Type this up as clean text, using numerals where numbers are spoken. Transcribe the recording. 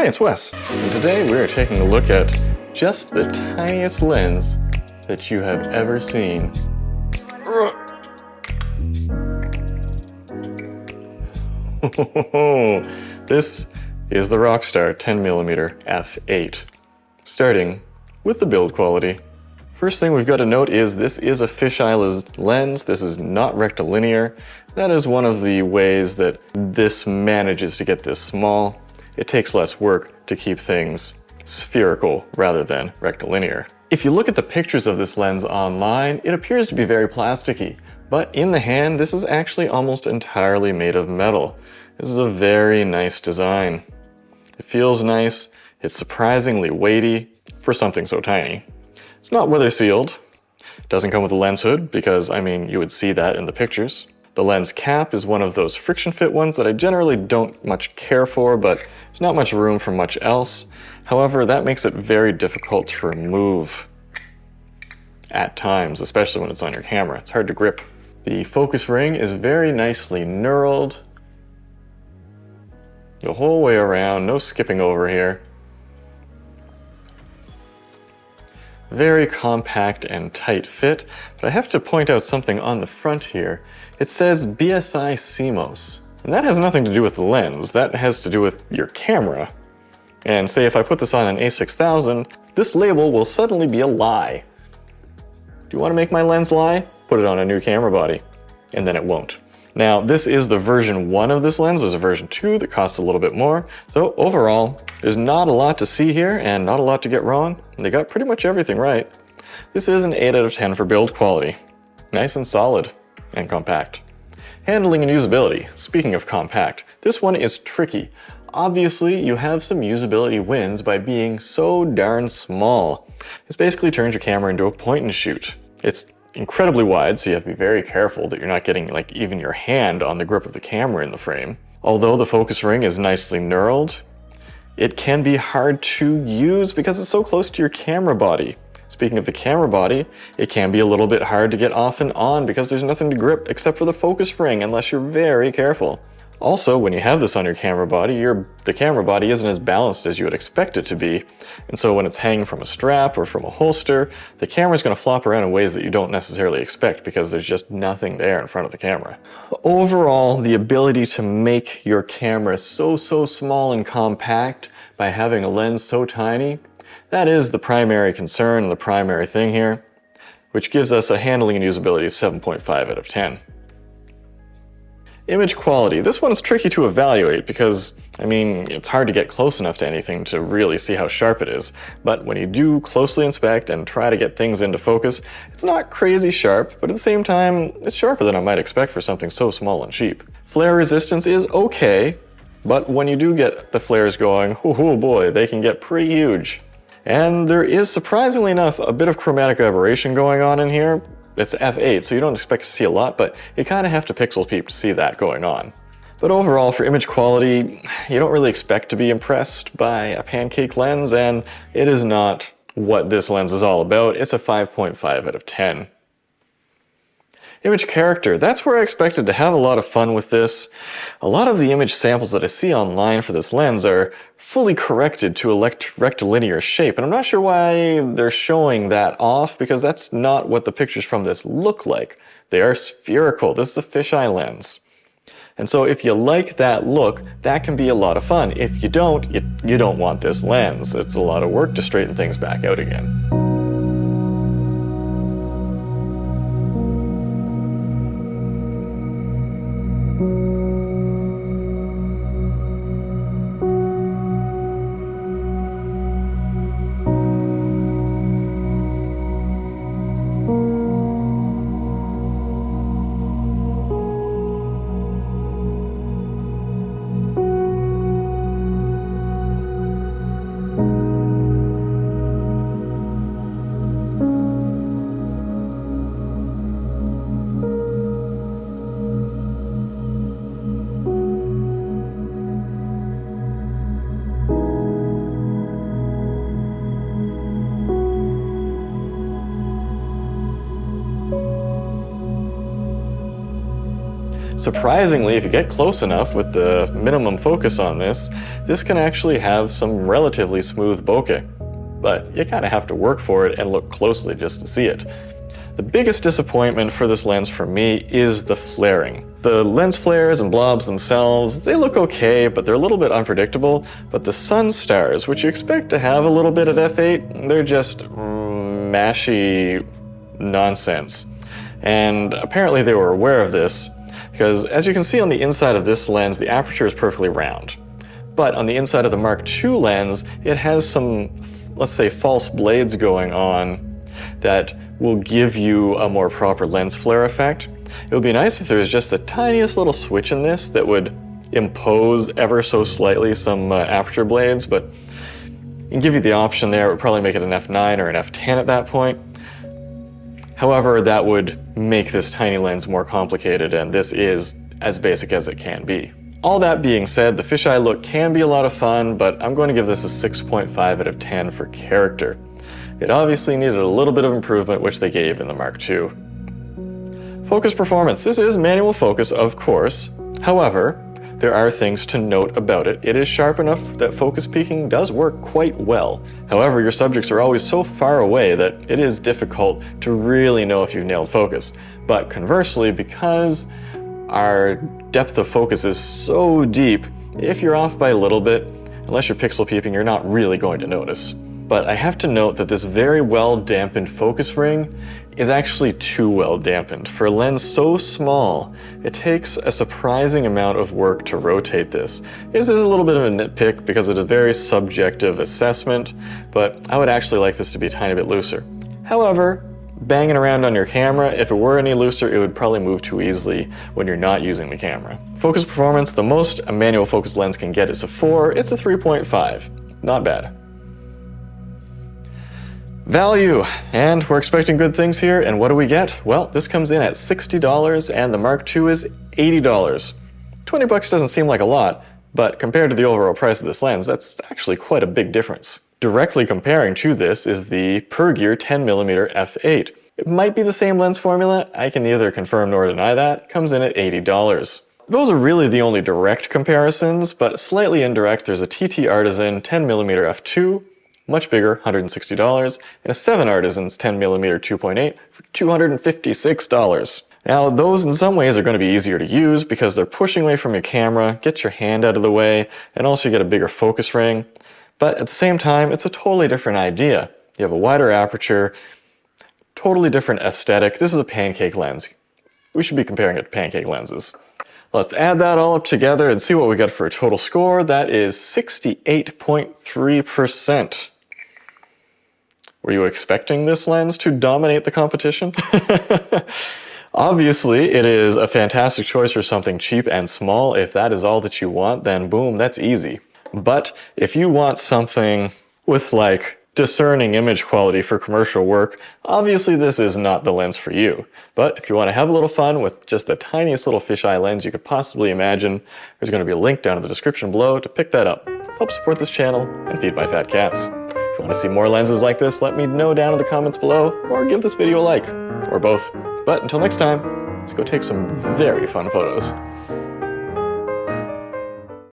Hi, it's Wes, and today we are taking a look at just the tiniest lens that you have ever seen. This is the Rockstar 10mm f8. Starting with the build quality. First thing we've got to note is this is a fisheye lens. This is not rectilinear. That is one of the ways that this manages to get this small. It takes less work to keep things spherical rather than rectilinear. If you look at the pictures of this lens online, it appears to be very plasticky, but in the hand, this is actually almost entirely made of metal. This is a very nice design. It feels nice. It's surprisingly weighty for something so tiny. It's not weather sealed. It doesn't come with a lens hood because, I mean, you would see that in the pictures. The lens cap is one of those friction fit ones that I generally don't much care for, but there's not much room for much else. However, that makes it very difficult to remove at times, especially when it's on your camera. It's hard to grip. The focus ring is very nicely knurled the whole way around, no skipping over here. Very compact and tight fit, but I have to point out something on the front here. It says BSI CMOS, and that has nothing to do with the lens. That has to do with your camera. And say if I put this on an A6000, this label will suddenly be a lie. Do you want to make my lens lie? Put it on a new camera body, and then it won't. Now, this is the version 1 of this lens. There's a version 2 that costs a little bit more. So overall, there's not a lot to see here and not a lot to get wrong. They got pretty much everything right. This is an 8 out of 10 for build quality. Nice and solid and compact. Handling and usability. Speaking of compact, this one is tricky. Obviously, you have some usability wins by being so darn small. This basically turns your camera into a point and shoot. It's incredibly wide, so you have to be very careful that you're not getting like even your hand on the grip of the camera in the frame. Although the focus ring is nicely knurled, it can be hard to use because it's so close to your camera body. Speaking of the camera body, it can be a little bit hard to get off and on because there's nothing to grip except for the focus ring unless you're very careful. Also, when you have this on your camera body, the camera body isn't as balanced as you would expect it to be. And so when it's hanging from a strap or from a holster, the camera's going to flop around in ways that you don't necessarily expect because there's just nothing there in front of the camera. Overall, the ability to make your camera so small and compact by having a lens so tiny, that is the primary concern and the primary thing here, which gives us a handling and usability of 7.5 out of 10. Image quality. This one is tricky to evaluate because, I mean, it's hard to get close enough to anything to really see how sharp it is. But when you do closely inspect and try to get things into focus, it's not crazy sharp, but at the same time, it's sharper than I might expect for something so small and cheap. Flare resistance is okay, but when you do get the flares going, oh boy, they can get pretty huge. And there is, surprisingly enough, a bit of chromatic aberration going on in here. It's f8, so you don't expect to see a lot, but you kind of have to pixel peep to see that going on. But overall, for image quality, you don't really expect to be impressed by a pancake lens, and it is not what this lens is all about. It's a 5.5 out of 10. Image character, that's where I expected to have a lot of fun with this. A lot of the image samples that I see online for this lens are fully corrected to a rectilinear shape, and I'm not sure why they're showing that off because that's not what the pictures from this look like. They are spherical. This is a fisheye lens. And so if you like that look, that can be a lot of fun. If you don't, you don't want this lens. It's a lot of work to straighten things back out again. Surprisingly, if you get close enough with the minimum focus on this can actually have some relatively smooth bokeh. But you kind of have to work for it and look closely just to see it. The biggest disappointment for this lens for me is the flaring. The lens flares and blobs themselves, they look okay, but they're a little bit unpredictable. But the sun stars, which you expect to have a little bit at f8, they're just mashy nonsense. And apparently they were aware of this, because as you can see on the inside of this lens, the aperture is perfectly round. But on the inside of the Mark II lens, it has some, let's say, false blades going on that will give you a more proper lens flare effect. It would be nice if there was just the tiniest little switch in this that would impose ever so slightly some aperture blades, but it can give you the option there. It would probably make it an f9 or an f10 at that point. However, that would make this tiny lens more complicated, and this is as basic as it can be. All that being said, the fisheye look can be a lot of fun, but I'm going to give this a 6.5 out of 10 for character. It obviously needed a little bit of improvement, which they gave in the Mark II. Focus performance. This is manual focus, of course. However, there are things to note about it. It is sharp enough that focus peaking does work quite well. However, your subjects are always so far away that it is difficult to really know if you've nailed focus. But conversely, because our depth of focus is so deep, if you're off by a little bit, unless you're pixel peeping, you're not really going to notice. But I have to note that this very well dampened focus ring is actually too well dampened. For a lens so small, it takes a surprising amount of work to rotate this. This is a little bit of a nitpick because it's a very subjective assessment, but I would actually like this to be a tiny bit looser. However, banging around on your camera, if it were any looser, it would probably move too easily when you're not using the camera. Focus performance, the most a manual focus lens can get is a 4, it's a 3.5. Not bad. Value, and we're expecting good things here, and what do we get? Well, this comes in at $60 and the Mark II is $80. 20 bucks doesn't seem like a lot, but compared to the overall price of this lens, that's actually quite a big difference. Directly comparing to this is the Per-Gear 10mm f8. It might be the same lens formula, I can neither confirm nor deny that, comes in at $80. Those are really the only direct comparisons, but slightly indirect, there's a TT Artisan 10mm f2, much bigger, $160, and a 7 Artisans 10mm 2.8 for $256. Now, those in some ways are going to be easier to use because they're pushing away from your camera, get your hand out of the way, and also you get a bigger focus ring. But at the same time, it's a totally different idea. You have a wider aperture, totally different aesthetic. This is a pancake lens. We should be comparing it to pancake lenses. Let's add that all up together and see what we got for a total score. That is 68.3%. Were you expecting this lens to dominate the competition? Obviously, it is a fantastic choice for something cheap and small. If that is all that you want, then boom, that's easy. But if you want something with like discerning image quality for commercial work, obviously this is not the lens for you. But if you want to have a little fun with just the tiniest little fisheye lens you could possibly imagine, there's going to be a link down in the description below to pick that up. Help support this channel and feed my fat cats. If you want to see more lenses like this, let me know down in the comments below, or give this video a like, or both. But until next time, let's go take some very fun photos.